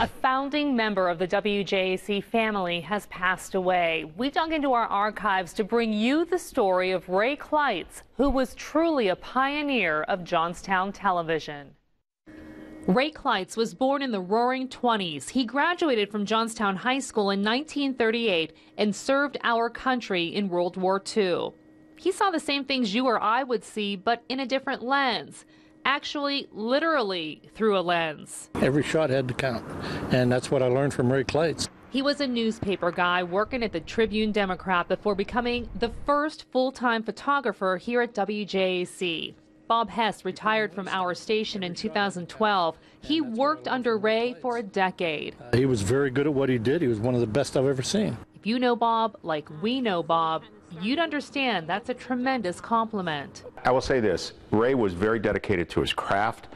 A founding member of the WJAC family has passed away. We dug into our archives to bring you the story of Ray Clites, who was truly a pioneer of Johnstown television. Ray Clites was born in the Roaring '20s. He graduated from Johnstown High School in 1938 and served our country in World War II. He saw the same things you or I would see, but in a different lens. Actually, literally through a lens. Every shot had to count, and that's what I learned from Ray Clites. He was a newspaper guy working at the Tribune-Democrat before becoming the first full-time photographer here at WJAC. Bob Hess retired from our station in 2012. He worked under Ray for a decade. He was very good at what he did. He was one of the best I've ever seen. If you know Bob like we know Bob, you'd understand that's a tremendous compliment. I will say this, Ray was very dedicated to his craft,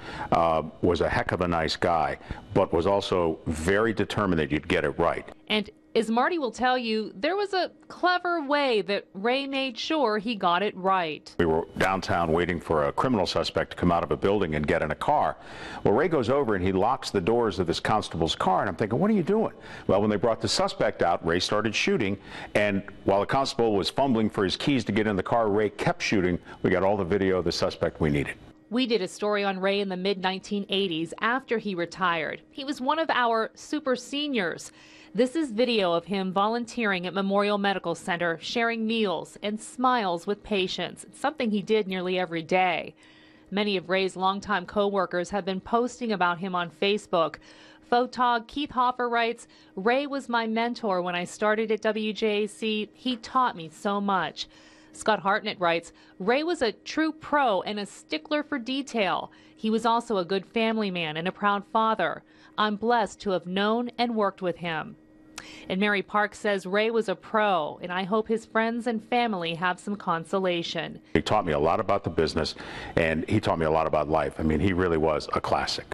was a heck of a nice guy, but was also very determined that you'd get it right. And as Marty will tell you, there was a clever way that Ray made sure he got it right. We were downtown waiting for a criminal suspect to come out of a building and get in a car. Well, Ray goes over and he locks the doors of this constable's car, and I'm thinking, what are you doing? Well, when they brought the suspect out, Ray started shooting, and while the constable was fumbling for his keys to get in the car, Ray kept shooting. We got all the video of the suspect we needed. We did a story on Ray in the mid-1980s after he retired. He was one of our super seniors. This is video of him volunteering at Memorial Medical Center, sharing meals and smiles with patients. It's something he did nearly every day. Many of Ray's longtime co-workers have been posting about him on Facebook. Photog Keith Hoffer writes, "Ray was my mentor when I started at WJAC. He taught me so much." Scott Hartnett writes, "Ray was a true pro and a stickler for detail. He was also a good family man and a proud father. I'm blessed to have known and worked with him." And Mary Park says Ray was a pro, and I hope his friends and family have some consolation. He taught me a lot about the business, and he taught me a lot about life. I mean, he really was a classic.